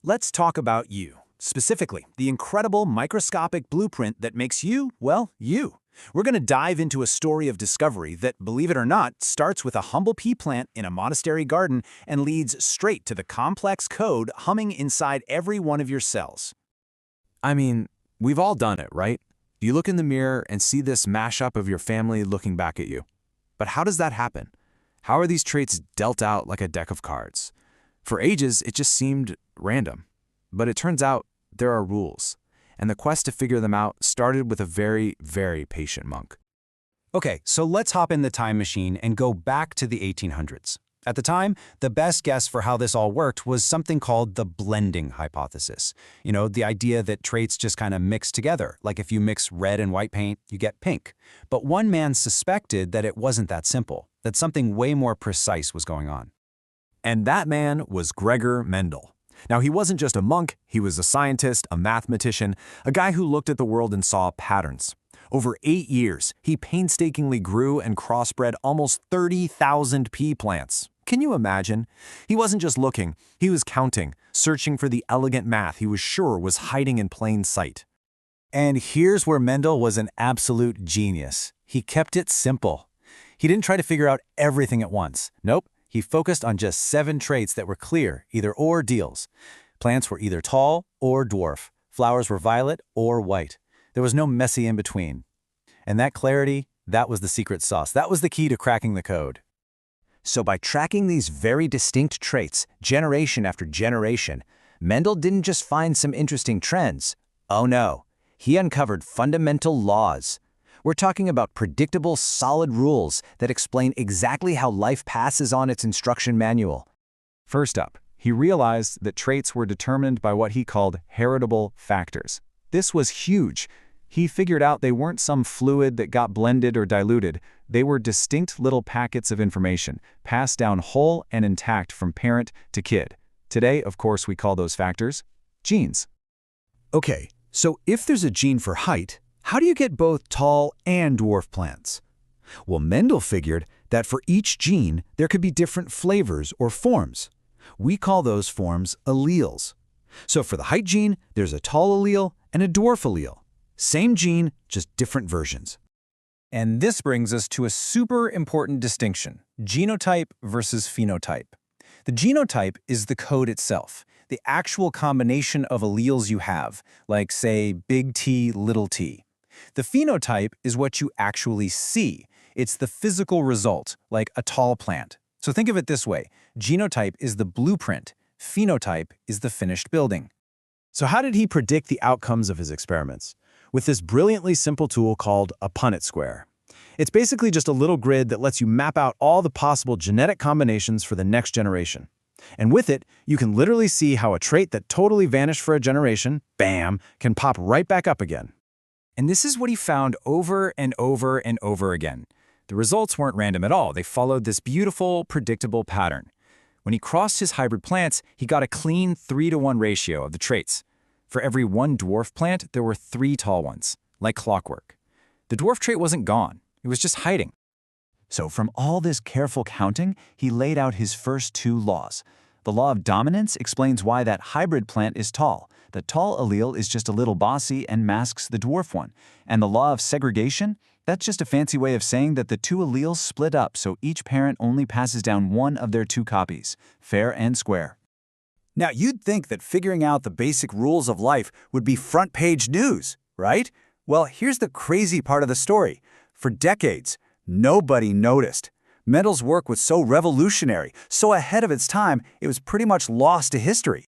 Let's talk about you. Specifically, the incredible microscopic blueprint that makes you, well, you. We're going to dive into a story of discovery that, believe it or not, starts with a humble pea plant in a monastery garden and leads straight to the complex code humming inside every one of your cells. I mean, we've all done it, right? You look in the mirror and see this mashup of your family looking back at you. But how does that happen? How are these traits dealt out like a deck of cards? For ages, it just seemed random. But it turns out there are rules. And the quest to figure them out started with a very, very patient monk. Okay, so let's hop in the time machine and go back to the 1800s. At the time, the best guess for how this all worked was something called the blending hypothesis. You know, the idea that traits just kind of mix together, like if you mix red and white paint, you get pink. But one man suspected that it wasn't that simple, that something way more precise was going on. And that man was Gregor Mendel. Now, he wasn't just a monk, he was a scientist, a mathematician, a guy who looked at the world and saw patterns. Over 8 years, he painstakingly grew and crossbred almost 30,000 pea plants. Can you imagine? He wasn't just looking, he was counting, searching for the elegant math he was sure was hiding in plain sight. And here's where Mendel was an absolute genius. He kept it simple. He didn't try to figure out everything at once. Nope. He focused on just 7 traits that were clear, either-or deals. Plants were either tall or dwarf. Flowers were violet or white. There was no messy in-between. And that clarity, that was the secret sauce. That was the key to cracking the code. So by tracking these very distinct traits, generation after generation, Mendel didn't just find some interesting trends. Oh no, he uncovered fundamental laws. We're talking about predictable, solid rules that explain exactly how life passes on its instruction manual. First up, he realized that traits were determined by what he called heritable factors. This was huge. He figured out they weren't some fluid that got blended or diluted. They were distinct little packets of information, passed down whole and intact from parent to kid. Today, of course, we call those factors genes. Okay, so if there's a gene for height, how do you get both tall and dwarf plants? Well, Mendel figured that for each gene, there could be different flavors or forms. We call those forms alleles. So for the height gene, there's a tall allele and a dwarf allele. Same gene, just different versions. And this brings us to a super important distinction: genotype versus phenotype. The genotype is the code itself, the actual combination of alleles you have, like, say, big T, little t. The phenotype is what you actually see. It's the physical result, like a tall plant. So think of it this way: genotype is the blueprint, phenotype is the finished building. So how did he predict the outcomes of his experiments? With this brilliantly simple tool called a Punnett square. It's basically just a little grid that lets you map out all the possible genetic combinations for the next generation. And with it, you can literally see how a trait that totally vanished for a generation, bam, can pop right back up again. And this is what he found over and over and over again. The results weren't random at all. They followed this beautiful, predictable pattern. When he crossed his hybrid plants, he got a clean 3-to-1 ratio of the traits. For every 1 dwarf plant, there were 3 tall ones, like clockwork. The dwarf trait wasn't gone. It was just hiding. So from all this careful counting, he laid out his first 2 laws. The law of dominance explains why that hybrid plant is tall. The tall allele is just a little bossy and masks the dwarf one. And the law of segregation? That's just a fancy way of saying that the 2 alleles split up so each parent only passes down 1 of their 2 copies, fair and square. Now, you'd think that figuring out the basic rules of life would be front-page news, right? Well, here's the crazy part of the story. For decades, nobody noticed. Mendel's work was so revolutionary, so ahead of its time, it was pretty much lost to history.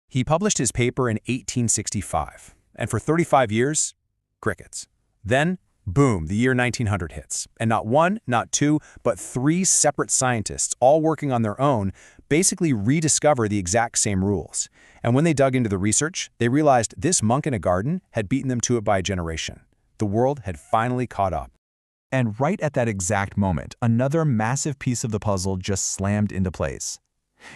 He published his paper in 1865, and for 35 years, crickets. Then, boom, the year 1900 hits, and not 1, not 2, but 3 separate scientists, all working on their own, basically rediscover the exact same rules. And when they dug into the research, they realized this monk in a garden had beaten them to it by a generation. The world had finally caught up. And right at that exact moment, another massive piece of the puzzle just slammed into place.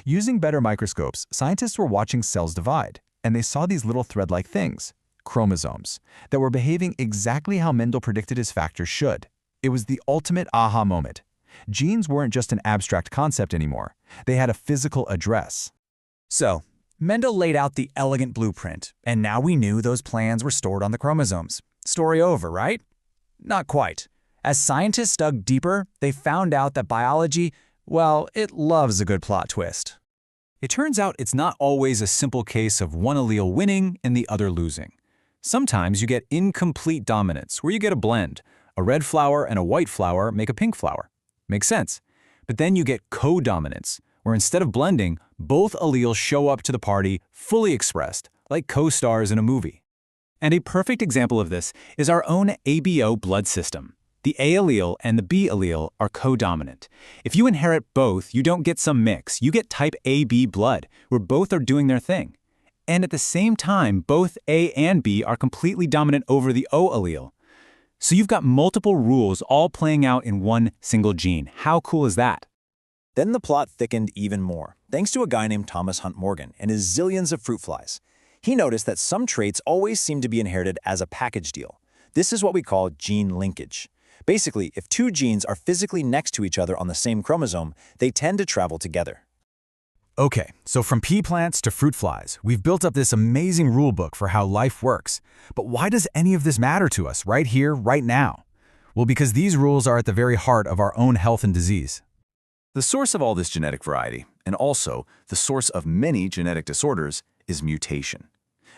Using better microscopes, scientists were watching cells divide, and they saw these little thread-like things, chromosomes, that were behaving exactly how Mendel predicted his factors should. It was the ultimate aha moment. Genes weren't just an abstract concept anymore. They had a physical address. So, Mendel laid out the elegant blueprint, and now we knew those plans were stored on the chromosomes. Story over, right? Not quite. As scientists dug deeper, they found out that biology, well, it loves a good plot twist. It turns out it's not always a simple case of one allele winning and the other losing. Sometimes you get incomplete dominance, where you get a blend. A red flower and a white flower make a pink flower. Makes sense. But then you get co-dominance, where instead of blending, both alleles show up to the party fully expressed, like co-stars in a movie. And a perfect example of this is our own ABO blood system. The A allele and the B allele are co-dominant. If you inherit both, you don't get some mix. You get type AB blood, where both are doing their thing. And at the same time, both A and B are completely dominant over the O allele. So you've got multiple rules all playing out in one single gene. How cool is that? Then the plot thickened even more, thanks to a guy named Thomas Hunt Morgan and his zillions of fruit flies. He noticed that some traits always seem to be inherited as a package deal. This is what we call gene linkage. Basically, if two genes are physically next to each other on the same chromosome, they tend to travel together. Okay, so from pea plants to fruit flies, we've built up this amazing rule book for how life works. But why does any of this matter to us right here, right now? Well, because these rules are at the very heart of our own health and disease. The source of all this genetic variety, and also the source of many genetic disorders, is mutation.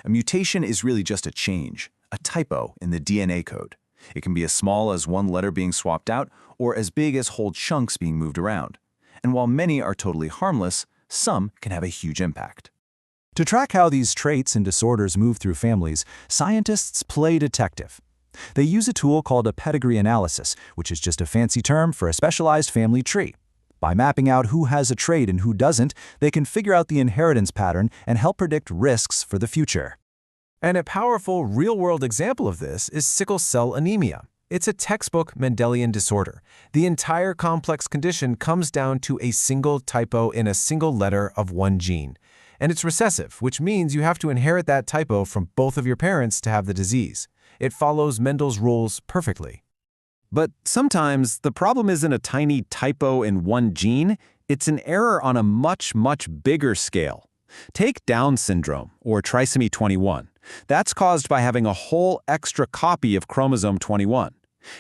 A mutation is really just a change, a typo in the DNA code. It can be as small as one letter being swapped out or as big as whole chunks being moved around. And while many are totally harmless, some can have a huge impact. To track how these traits and disorders move through families, scientists play detective. They use a tool called a pedigree analysis, which is just a fancy term for a specialized family tree. By mapping out who has a trait and who doesn't, they can figure out the inheritance pattern and help predict risks for the future. And a powerful, real-world example of this is sickle cell anemia. It's a textbook Mendelian disorder. The entire complex condition comes down to a single typo in a single letter of one gene. And it's recessive, which means you have to inherit that typo from both of your parents to have the disease. It follows Mendel's rules perfectly. But sometimes the problem isn't a tiny typo in one gene, it's an error on a much, much bigger scale. Take Down syndrome, or trisomy 21. That's caused by having a whole extra copy of chromosome 21.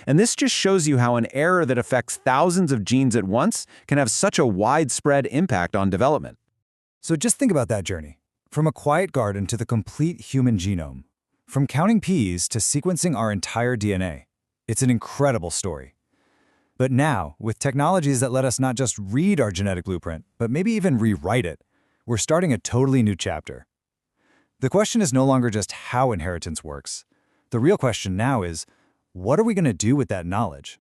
And this just shows you how an error that affects thousands of genes at once can have such a widespread impact on development. So just think about that journey. From a quiet garden to the complete human genome. From counting peas to sequencing our entire DNA. It's an incredible story. But now, with technologies that let us not just read our genetic blueprint, but maybe even rewrite it, we're starting a totally new chapter. The question is no longer just how inheritance works. The real question now is, what are we going to do with that knowledge?